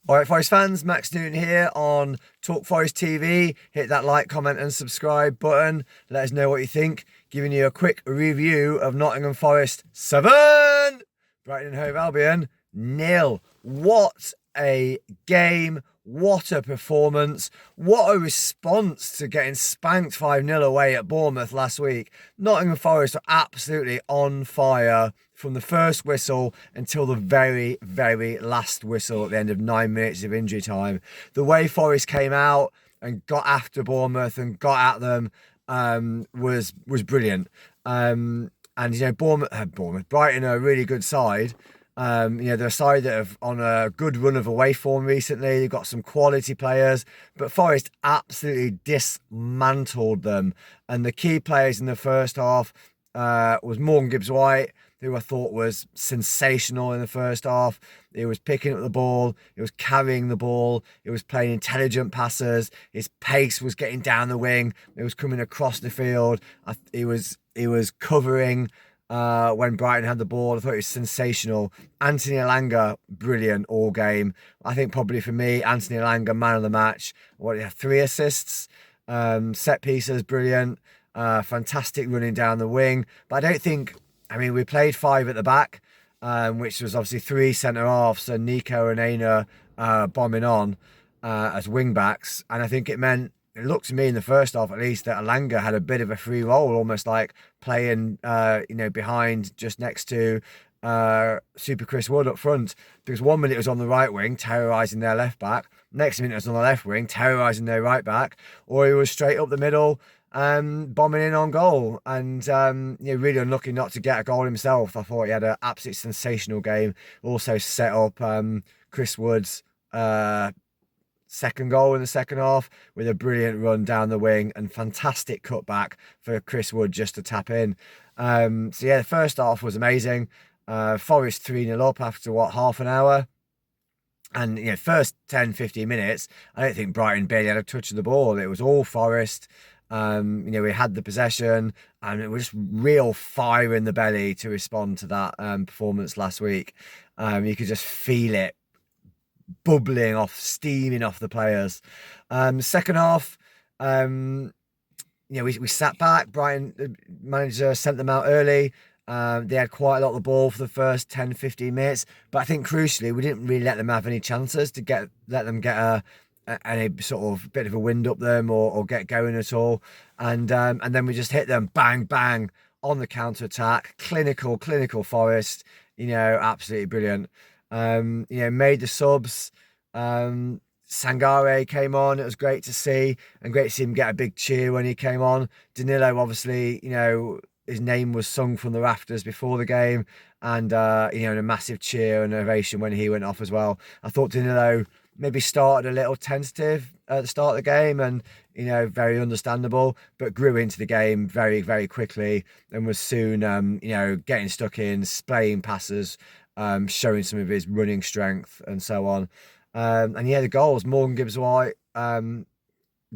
All right, Forest fans, Max Newton here on Talk Forest TV. Hit that like, comment and subscribe button. Let us know what you think. Giving you a quick review of Nottingham Forest 7, Brighton and Hove Albion 0. What a game. What a performance. What a response to getting spanked 5-0 away at Bournemouth last week. Nottingham Forest are absolutely on fire from the first whistle until the very, very last whistle at the end of 9 minutes of injury time. The way Forest came out and got after Bournemouth and got at them was brilliant. And, you know, Brighton are a really good side. You know, they're a side that have on a good run of away form recently. They've got some quality players, but Forest absolutely dismantled them. And the key players in the first half was Morgan Gibbs-White, who I thought was sensational in the first half. He was picking up the ball, he was carrying the ball, he was playing intelligent passes, his pace was getting down the wing, it was coming across the field. He was covering when Brighton had the ball. I thought it was sensational. Anthony Elanga, brilliant all game. I think probably for me, Anthony Elanga, man of the match. What, 3 assists, set pieces, brilliant, fantastic running down the wing. But I don't think, I mean, we played 5 at the back, which was obviously 3 centre-halves and Nico and Aina bombing on as wing-backs. And I think it meant, it looked to me in the first half at least, that Elanga had a bit of a free role, almost like playing, you know, behind, just next to Super Chris Wood up front. Because 1 minute it was on the right wing, terrorising their left back. Next minute it was on the left wing, terrorising their right back. Or he was straight up the middle, bombing in on goal. And, you know, really unlucky not to get a goal himself. I thought he had an absolutely sensational game. Also set up Chris Wood's second goal in the second half with a brilliant run down the wing and fantastic cutback for Chris Wood just to tap in. So yeah, the first half was amazing. Forest 3-0 up after what, half an hour. And, you know, first 10-15 minutes, I don't think Brighton barely had a touch of the ball. It was all Forest. You know, we had the possession and it was just real fire in the belly to respond to that performance last week. You could just feel it bubbling off, steaming off the players. Second half, you know, we sat back. Brighton, the manager, sent them out early. They had quite a lot of the ball for the first 10-15 minutes, but I think crucially we didn't really let them have any chances to let them get any sort of bit of a wind up them or get going at all. And then we just hit them bang bang on the counter attack. Clinical Forest, you know, absolutely brilliant. You know, made the subs. Sangare came on. It was great to see, and great to see him get a big cheer when he came on. Danilo, obviously, you know, his name was sung from the rafters before the game, and you know, and a massive cheer and ovation when he went off as well. I thought Danilo maybe started a little tentative at the start of the game, and, you know, very understandable, but grew into the game very, very quickly and was soon, you know, getting stuck in, splaying passes, showing some of his running strength and so on. And yeah, the goals, Morgan Gibbs-White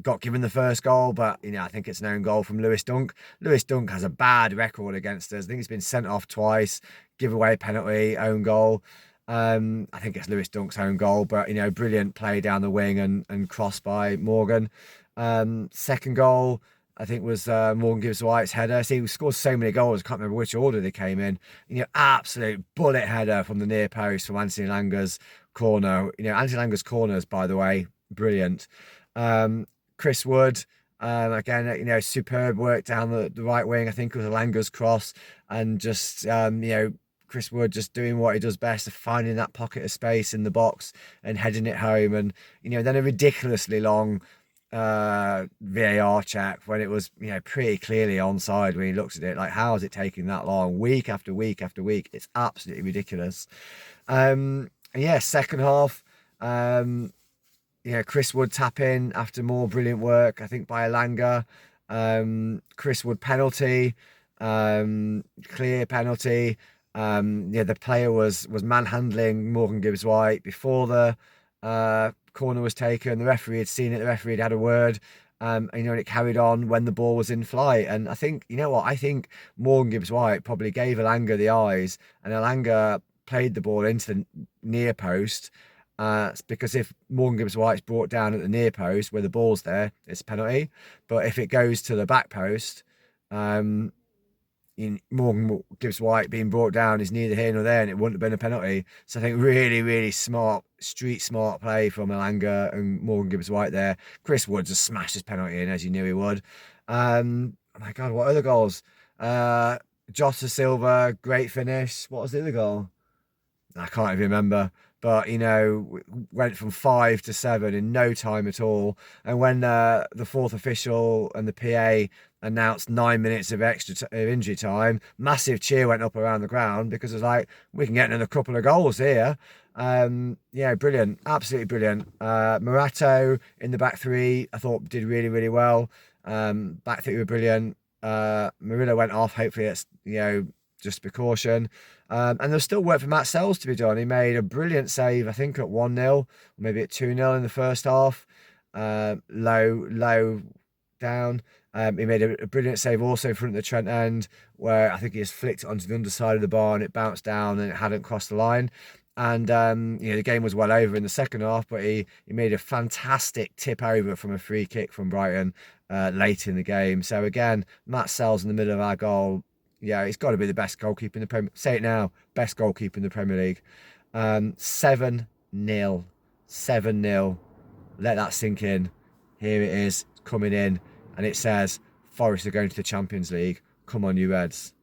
got given the first goal, but, you know, I think it's an own goal from Lewis Dunk. Lewis Dunk has a bad record against us. I think he's been sent off twice, give away a penalty, own goal. I think it's Lewis Dunk's own goal, but, you know, brilliant play down the wing and cross by Morgan. Second goal, I think, was Morgan Gibbs-White's header. See, he scores so many goals, I can't remember which order they came in. You know, absolute bullet header from the near post from Anthony Langa's corner. You know, Anthony Langa's corners, by the way, brilliant. Chris Wood, again, you know, superb work down the right wing. I think it was Langa's cross, and just, you know, Chris Wood just doing what he does best of finding that pocket of space in the box and heading it home. And, you know, then a ridiculously long VAR check when it was, you know, pretty clearly onside when he looks at it. Like, how is it taking that long? Week after week after week. It's absolutely ridiculous. And yeah, second half, you know, Chris Wood tap in after more brilliant work, I think, by Elanga. Chris Wood penalty, clear penalty. Yeah, the player was manhandling Morgan Gibbs-White before the corner was taken. The referee had seen it. The referee had a word. And, you know, and it carried on when the ball was in flight. And I think, you know what, I think Morgan Gibbs-White probably gave Elanga the eyes, and Elanga played the ball into the near post, It's because if Morgan Gibbs White's brought down at the near post where the ball's there, it's a penalty. But if it goes to the back post, in Morgan Gibbs White being brought down is neither here nor there, and it wouldn't have been a penalty. So I think really, really smart, street smart play from Elanga and Morgan Gibbs White there. Chris Wood just smashed his penalty in, as you knew he would. Oh my God, what other goals? Jota Silva, great finish. What was the other goal? I can't even remember. But, you know, went from 5 to 7 in no time at all. And when the fourth official and the PA announced 9 minutes of extra injury time, massive cheer went up around the ground because it was like, we can get another couple of goals here. Yeah, brilliant. Absolutely brilliant. Morato in the back three, I thought did really, really well. Back three were brilliant. Murillo went off. Hopefully it's, you know, just precaution. And there's still work for Matt Sells to be done. He made a brilliant save, I think, at 1-0, maybe at 2-0 in the first half. Low down. He made a brilliant save also in front of the Trent end, where I think he just flicked it onto the underside of the bar and it bounced down and it hadn't crossed the line. And you know, the game was well over in the second half, but he made a fantastic tip over from a free kick from Brighton late in the game. So again, Matt Sells in the middle of our goal. Yeah, he's got to be the best goalkeeper in the Premier. Say it now, best goalkeeper in the Premier League. 7-0, 7-0. Let that sink in. Here it is, coming in, and it says Forest are going to the Champions League. Come on, you Reds.